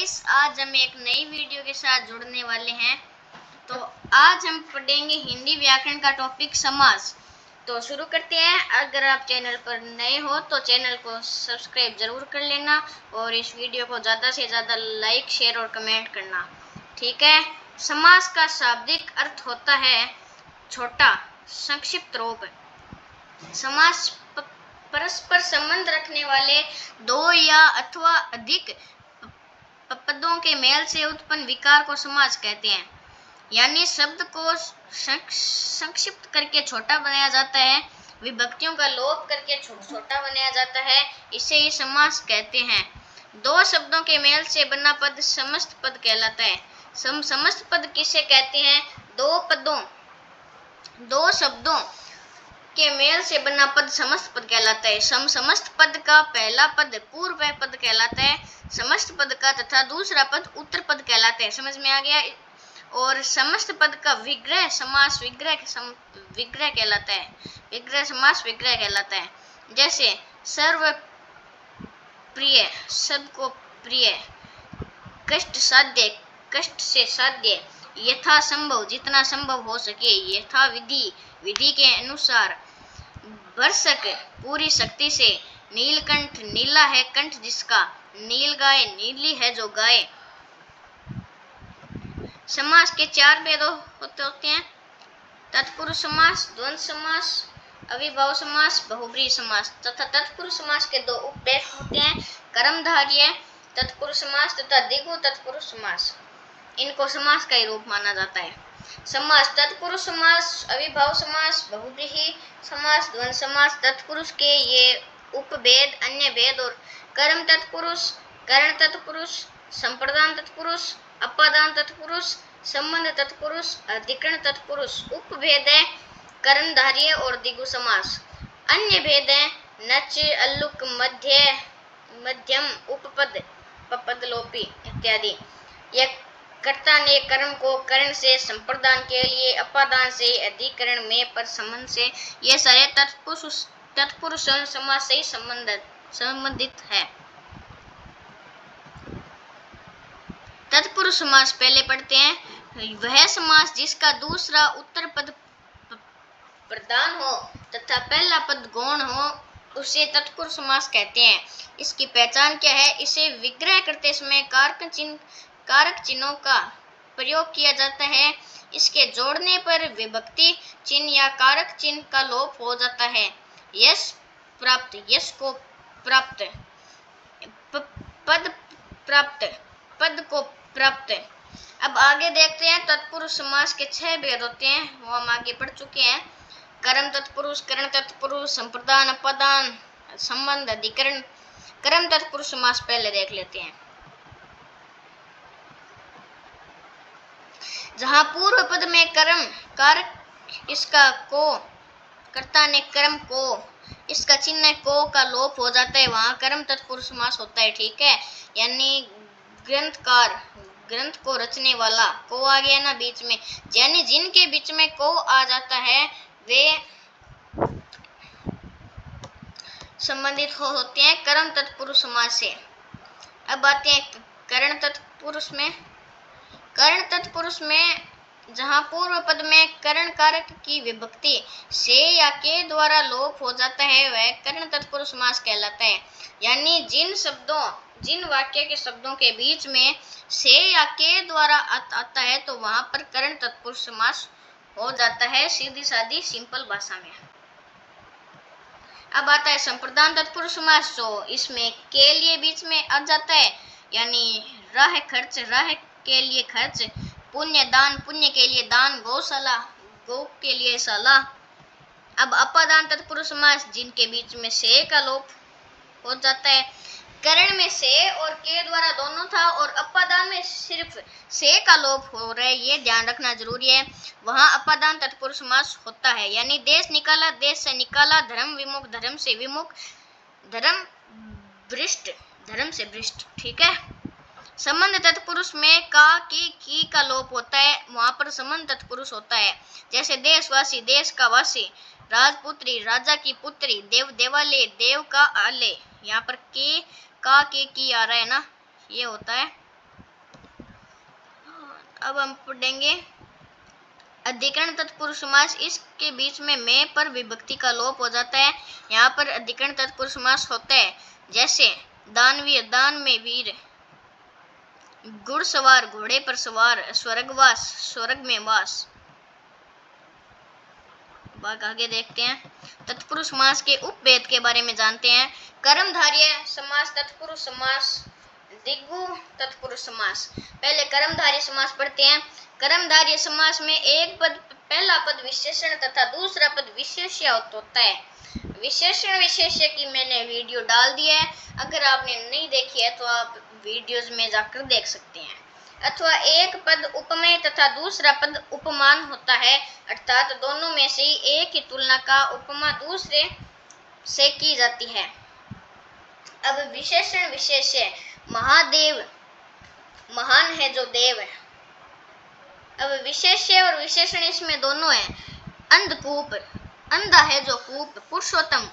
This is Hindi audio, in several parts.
गाइस, आज हम एक नई वीडियो के साथ जुड़ने वाले हैं। तो आज हम पढ़ेंगे हिंदी व्याकरण का टॉपिक समास। तो शुरू करते हैं। अगर आप चैनल पर नए हो तो चैनल को सब्सक्राइब जरूर कर लेना और इस वीडियो को ज़्यादा से ज़्यादा लाइक, शेयर और कमेंट करना, ठीक है। समास का शाब्दिक अर्थ होता है छोटा, संक्षिप्त रूप। समास परस्पर संबंध रखने वाले दो या अथवा अधिक पदों के मेल से उत्पन्न विकार को समास कहते हैं। यानी शब्द को संक्षिप्त करके छोटा बनाया जाता है, विभक्तियों का लोप करके छोटा बनाया जाता है, इसे ही समास कहते हैं। दो शब्दों के मेल से बना पद समस्त पद कहलाता है। समस्त पद किसे कहते हैं? दो शब्दों के मेल से बना पद समस्त पद कहलाता है। समस्त पद का पहला पद पूर्व पद कहलाता है, समस्त पद का तथा दूसरा पद उत्तर पद कहलाता है। समझ में आ गया? और समस्त पद का विग्रह समास विग्रह कहलाता है। विग्रह समास विग्रह कहलाता है। जैसे सर्व प्रिय, सब को प्रिय, कष्ट साध्य, कष्ट से साध्य, यथा संभव, जितना संभव हो सके, यथा विधि, विधि के अनुसार, भरसक, पूरी शक्ति से, नीलकंठ, नीला है कंठ जिसका, नील गाय, नीली है जो गाय। समास के चार भेद होते हैं: तत्पुरुष समास, द्वंद्व समास, अविभाव समास, बहुब्रीहि समास। तथा तत्पुरुष समास के दो उपभेद होते हैं: कर्मधारय तत्पुरुष समास तथा द्विगु तत्पुरुष समास। इनको समास का ही रूप माना जाता है। समास तत्पुरुष समास, अविभाव समास, बहुब्रीहि समास, द्वंद्व समास। तत्पुरुष के ये उपभेद, अन्य भेद और कर्म तत्पुरुष, करण तत्पुरुष, संप्रदान तत्पुरुष, अपादान तत्पुरुष, संबंध तत्पुरुष, अधिकरण तत्पुरुष। उपभेद है कर्मधारय और द्विगु समास। अन्य भेद है नच, अल्लुक, मध्यम, उपपद, पपद, लोपी इत्यादि। यह कर्ता ने कर्म को करण से, संप्रदान के लिए अपादान से, अधिकरण में पर संबंध से, ये सारे तत्पुरुष समास से संबंधित है। तत्पुरुष समास पहले पढ़ते हैं। वह समास जिसका दूसरा उत्तर पद प्रधान हो तथा पहला पद गौण हो उसे तत्पुरुष समास कहते हैं। इसकी पहचान क्या है? इसे विग्रह करते समय कारक चिन्हों का प्रयोग किया जाता है। इसके जोड़ने पर विभक्ति चिन्ह या कारक चिन्ह का लोप हो जाता है। यश प्राप्त, यश को प्राप्त, पद प्राप्त, पद को प्राप्त। अब आगे देखते हैं। तत्पुरुष समास के 6 भेद होते हैं, वो हम आगे पढ़ चुके हैं। कर्म तत्पुरुष, करण तत्पुरुष, संप्रदान, अपादान, संबंध, अधिकरण। कर्म तत्पुरुष समास पहले देख लेते हैं। जहां पूर्व पद में कर्म कारक इसका को, कर्ता ने कर्म को, इसका चिन्ह को का लोप हो जाता है, वहां कर्म तत्पुरुष समास होता है, ठीक है। यानी ग्रंथकार, ग्रंथ को रचने वाला, को आ गया ना बीच में, यानी जिनके बीच में को आ जाता है वे संबंधित होते हैं कर्म तत्पुरुष समास से। अब आते हैं करण तत्पुरुष में। करण तत्पुरुष में जहां पूर्व पद में करण कारक की विभक्ति से या के द्वारा लोप हो जाता है वह करण तत्पुरुष समास कहलाता है। यानी जिन वाक्य के शब्दों के बीच में से या के द्वारा आता है तो वहां पर करण तत्पुरुष समास हो जाता है, सीधी सादी सिंपल भाषा में। अब आता है संप्रदान तत्पुरुष समास, जो इसमें के लिए बीच में आ जाता है, यानी राह खर्च, राह के लिए खर्च, पुण्य दान, पुण्य के लिए दान, गौशाला, गौ के लिए शाला। अब अपादान तत्पुरुष समास, जिनके बीच में से का लोप हो जाता है। करण में से और के द्वारा दोनों था और अपादान में सिर्फ से का लोप हो रहा है, ये ध्यान रखना जरूरी है। वहां अपादान तत्पुरुष समास होता है। यानी देश निकाला, देश से निकाला, धर्म विमुख, धर्म से विमुख, धर्म भ्रष्ट, धर्म से भ्रष्ट, ठीक है। संबंध तत्पुरुष में का, की का लोप होता है, वहां पर संबंध तत्पुरुष होता है। जैसे देशवासी, देश का वासी, राजपुत्री, राजा की पुत्री, देव, देवालय, देव का आलय। यहाँ पर के, का, की आ रहा है ना, ये होता है अब हम पढ़ेंगे अधिकरण तत्पुरुष समास। इसके बीच में मैं पर विभक्ति का लोप हो जाता है। यहाँ पर अधिकरण तत्पुरुष समास होता है, जैसे दानवीर, दान में वीर, घुड़सवार, घोड़े पर सवार, स्वर्गवास, स्वर्ग में वास। आगे देखते हैं, तत्पुरुष समास के उपभेद के बारे में जानते हैं। कर्मधारय समास, तत्पुरुष समास, द्विगु तत्पुरुष समास। पहले कर्मधारय समास पढ़ते हैं। कर्मधारय समास में एक पद, पहला पद विशेषण तथा दूसरा पद विशेष्य होता है। विशेषण विशेष्य की मैंने वीडियो डाल दी है, अगर आपने नहीं देखी है तो आप वीडियोज में जाकर देख सकते हैं। अथवा एक पद उपमेय तथा दूसरा पद उपमान होता है, अर्थात दोनों में से ही एक ही तुलना का उपमा दूसरे से की जाती है। अब विशेषण विशेष्य, महादेव, महान है जो देव है। अब विशेष्य और विशेषण इसमें दोनों है। अंधकूप, अंधा है जो कूप, पुरुषोत्तम,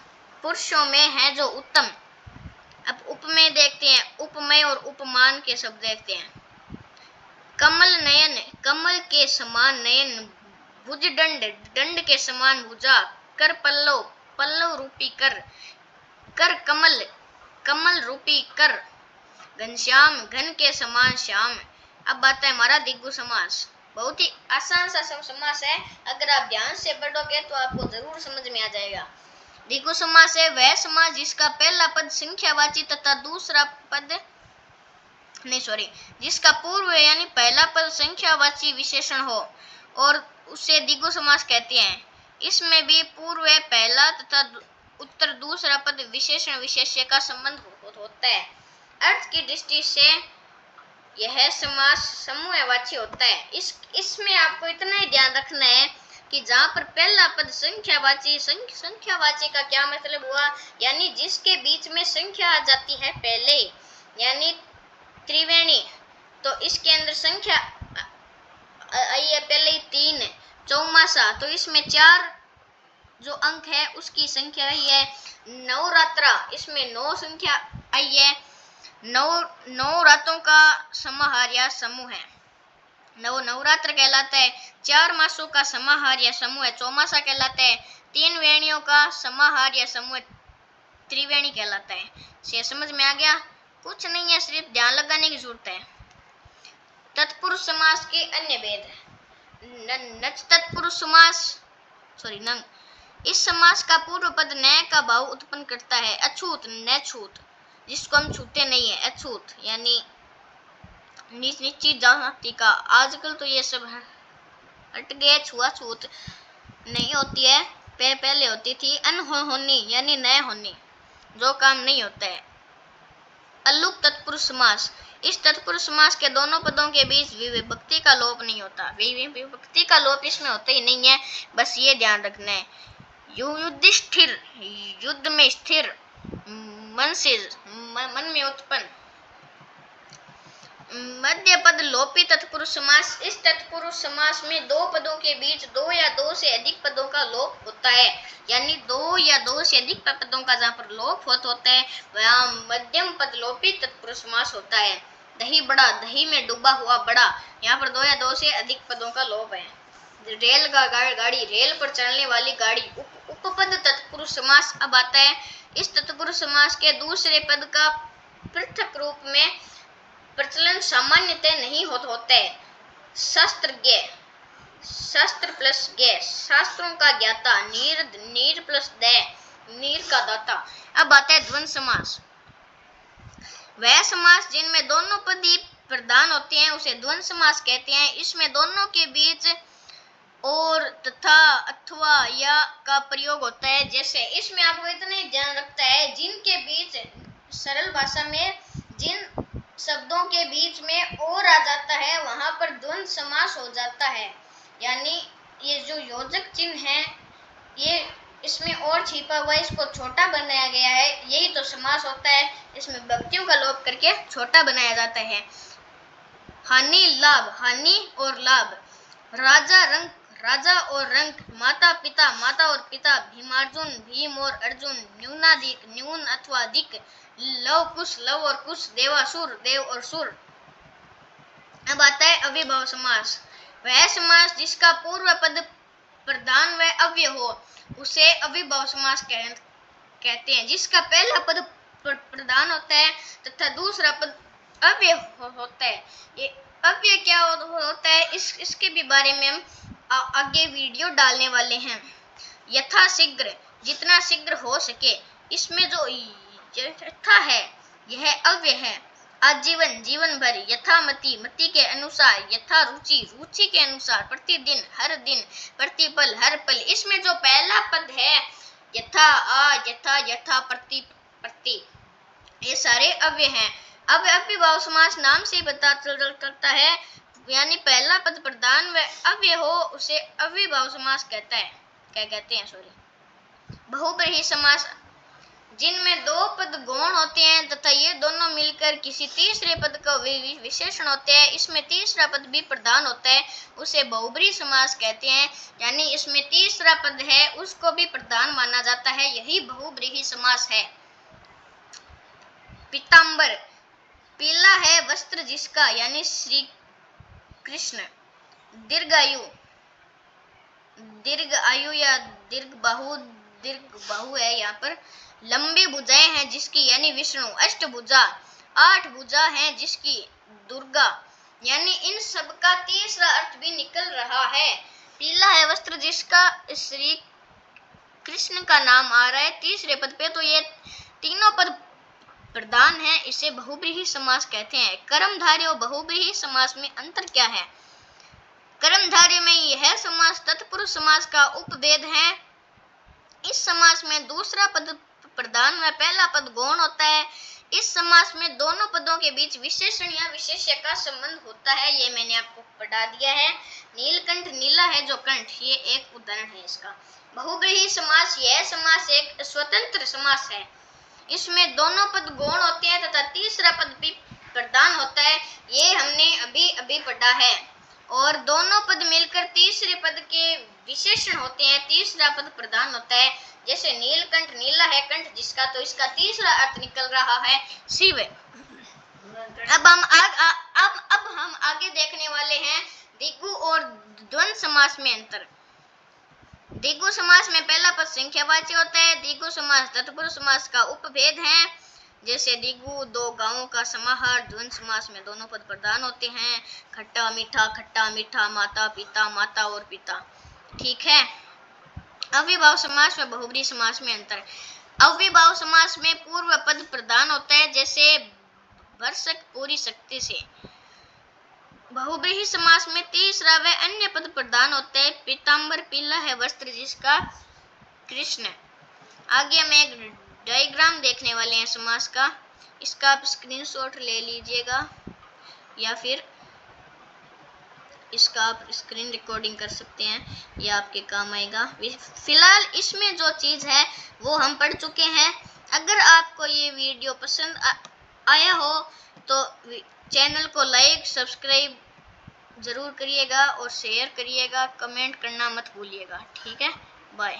पुरुषों में है जो उत्तम। अब उपमेय देखते हैं, उपमेय और उपमान के शब्द देखते हैं। कमल नयन, कमल के समान नयन, भुज दंड, दंड के समान भुजा, कर पल्लव, पल्लव रूपी कर, कर कमल, कमल रूपी कर, घनश्याम, घन के समान श्याम। अब आता है हमारा द्विगु समास। बहुत ही आसान सा समास है, अगर आप ध्यान से पढ़ोगे तो आपको जरूर समझ में आ जाएगा। द्विगु समास है वह समास जिसका पहला पद संख्यावाची तथा दूसरा पद जिसका पूर्व यानी पहला पद संख्यावाची विशेषण हो और उसे द्विगु समास कहते हैं। इसमें भी पूर्व पहला तथा उत्तर दूसरा पद विशेषण विशेष्य का संबंध होता है। अर्थ की दृष्टि से यह समास समूहवाची होता है। इसमें आपको इतना ही ध्यान रखना है कि जहाँ पर पहला पद संख्यावाची, संख्यावाची का क्या मतलब हुआ, यानी जिसके बीच में संख्या आ जाती है पहले, यानी त्रिवेणी, तो इसके अंदर संख्या आई है पहले ही 3। चौमासा, तो इसमें 4 जो अंक है उसकी संख्या आई है। नवरात्रा, इसमें 9 संख्या आई है। 9 रातों का समाहार या समूह है, नवरात्र कहलाता है। 4 मासों का समाहार या समूह है, चौमासा कहलाता है। 3 वेणियों का समाहार या समूह त्रिवेणी कहलाता है। ये समझ में आ गया? कुछ नहीं है, सिर्फ ध्यान लगाने की जरूरत है। तत्पुरुष समास के अन्य भेद। नच तत्पुरुष समास, नंग, इस समास का पूर्व पद न का भाव उत्पन्न करता है। अछूत, न छूत, जिसको हम छूते नहीं है, अछूत यानी निश्चित जाति का। आजकल तो ये सब हट गया, छुआछूत नहीं होती है, पहले होती थी। अनहोनी यानी न होनी, जो काम नहीं होता है। अलुक तत्पुरुष समास, इस तत्पुरुष समास के दोनों पदों के बीच विभक्ति का लोप नहीं होता। विभक्ति का लोप इसमें होता ही नहीं है, बस ये ध्यान रखना है। युधिष्ठिर, युद्ध में स्थिर, मन से, मन में उत्पन्न। मध्य पद लोपी तत्पुरुष समास, इस तत्पुरुष समास में 2 पदों के बीच 2 या 2 से अधिक पदों का लोप होता है, यानी 2 या 2 से अधिक पदों का जहाँ पर लोप होता है वहाँ मध्यम पद लोपी तत्पुरुष समास होता है। दही बड़ा, दही में डूबा हुआ बड़ा, यहाँ पर 2 या 2 से अधिक पदों का लोप है। रेल का गाड़ी, रेल पर चलने वाली गाड़ी। उपपद तत्पुरुष समास अब आता है। इस तत्पुरुष समास के दूसरे पद का पृथक रूप में प्रचलन सामान्यतः नहीं होता है। शास्त्रज्ञ, शास्त्र प्लस ज्ञ, शास्त्रों का ज्ञाता। नीर, नीर प्लस द, नीर का दाता। अब आता है द्वंद्व समास। वह समास जिनमें दोनों पद ही प्रधान होते हैं उसे द्वंद्व समास कहते हैं। इसमें दोनों के बीच और तथा अथवा या का प्रयोग होता है। जैसे इसमें आपको इतना ही ध्यान रखता है, जिनके बीच सरल भाषा में जिन शब्दों के बीच में और आ जाता है वहां पर द्वंद्व समास हो जाता है। यानी ये जो योजक चिन्ह है, ये इसमें और छिपा हुआ, इसको छोटा बनाया गया है, यही तो समास होता है। इसमें विभक्तियों का लोप करके छोटा बनाया जाता है। हानि, लाभ, हानि और लाभ। राजा, रंग, राजा और रंग। माता पिता, माता और पिता। भीमार्जुन, भीम और अर्जुन। न्यूनाधिक, न्यून अथवा अधिक। लव कुश, लव और कुश। देवासुर, देव और सुर। अब आता है अव्ययभाव समास। वह समास जिसका पूर्व पद प्रधान व अव्यय हो उसे अव्ययभाव समास कहते हैं। जिसका पहला पद प्रधान होता है तथा दूसरा पद अव्यय होता है। ये अव्यय क्या होता है इसके भी बारे में हम आगे वीडियो डालने वाले हैं। यथा शीघ्र, जितना शीघ्र हो सके। इसमें जो यथा है यह अव्यय है। आजीवन, जीवन भर। यथामति, मति के अनुसार। यथा रुचि, रुचि के अनुसार। प्रतिदिन, हर दिन। प्रतिपल, हर पल। इसमें जो पहला पद है यथा, यथा, यथा, प्रति, प्रति, ये सारे अव्यय हैं। अब अव्ययभाव समास नाम से पता चलता है, यानी पहला पद प्रधान व अव्यय हो उसे अव्ययभाव समास कहता है। क्या कहते हैं? बहुब्रीहि समास, जिनमें दो पद गौण होते हैं तथा ये दोनों मिलकर किसी तीसरे पद का विशेषण होते हैं। इसमें तीसरा पद भी प्रधान होता है, उसे बहुब्रीहि समास कहते हैं। यानी इसमें तीसरा पद है उसको भी प्रधान माना जाता है, यही बहुब्रीहि समास है। पीतांबर, पीला है वस्त्र जिसका, यानी श्री कृष्ण। दीर्घायु, दीर्घ आयु या दीर्घ बाहु है यहाँ पर। लंबी भुजाएं हैं जिसकी, यानी विष्णु। अष्टभुजा, 8 भुजा हैं जिसकी, दुर्गा। यानी इन सब का तीसरा अर्थ भी निकल रहा है। पीला है वस्त्र जिसका श्री कृष्ण का नाम आ रहा है तीसरे पद पे, तो ये तीनों पद प्रधान है, इसे बहुब्रीहि समास कहते हैं। कर्मधारय और बहुब्रीहि समास में अंतर क्या है? कर्मधारय में यह समास तत्पुरुष समास का उपभेद है। इस समास में दूसरा पद प्रधान व पहला पद गौण होता है। इस समास में दोनों पदों के बीच विशेषण या विशेष्य का संबंध होता है, ये मैंने आपको पढ़ा दिया है। नीलकंठ, नीला है जो कंठ, ये एक उदाहरण है इसका। बहुब्रीहि समास, यह समास एक स्वतंत्र समास है। इसमें दोनों पद गौण होते हैं तथा तीसरा पद भी प्रधान होता है, ये हमने अभी पढ़ा है। और दोनों पद मिलकर तीसरे पद के विशेषण होते हैं, तीसरा पद प्रधान होता है। जैसे नीलकंठ, नीला है कंठ जिसका, तो इसका तीसरा अर्थ निकल रहा है शिव। अब हम आगे देखने वाले हैं द्विगु और द्वंद्व समास में अंतर। द्विगु समास में पहला पद संख्यावाची होता है। द्विगु समास तत्पुरुष समास का उपभेद है। जैसे द्विगु, दो गांवों का समाहार। द्वंद्व समास में दोनों पद प्रधान होते हैं। खट्टा मीठा, माता पिता, माता और पिता। ठीक है। अव्ययभाव समास व बहुब्रीहि समास में अंतर। अव्ययभाव समास में पूर्व पद प्रधान होता है, जैसे भरसक, पूरी शक्ति से। बहुब्रीहि समास में तीसरा व अन्य पद प्रधान होते हैं। पीतांबर, पीला है वस्त्र जिसका, कृष्ण। आगे हम एक डायग्राम देखने वाले हैं समास का, इसका आप स्क्रीनशॉट ले लीजिएगा या फिर इसका आप स्क्रीन रिकॉर्डिंग कर सकते हैं, यह आपके काम आएगा। फिलहाल इसमें जो चीज़ है वो हम पढ़ चुके हैं। अगर आपको ये वीडियो पसंद आया हो तो चैनल को लाइक, सब्सक्राइब ज़रूर करिएगा और शेयर करिएगा, कमेंट करना मत भूलिएगा। ठीक है, बाय।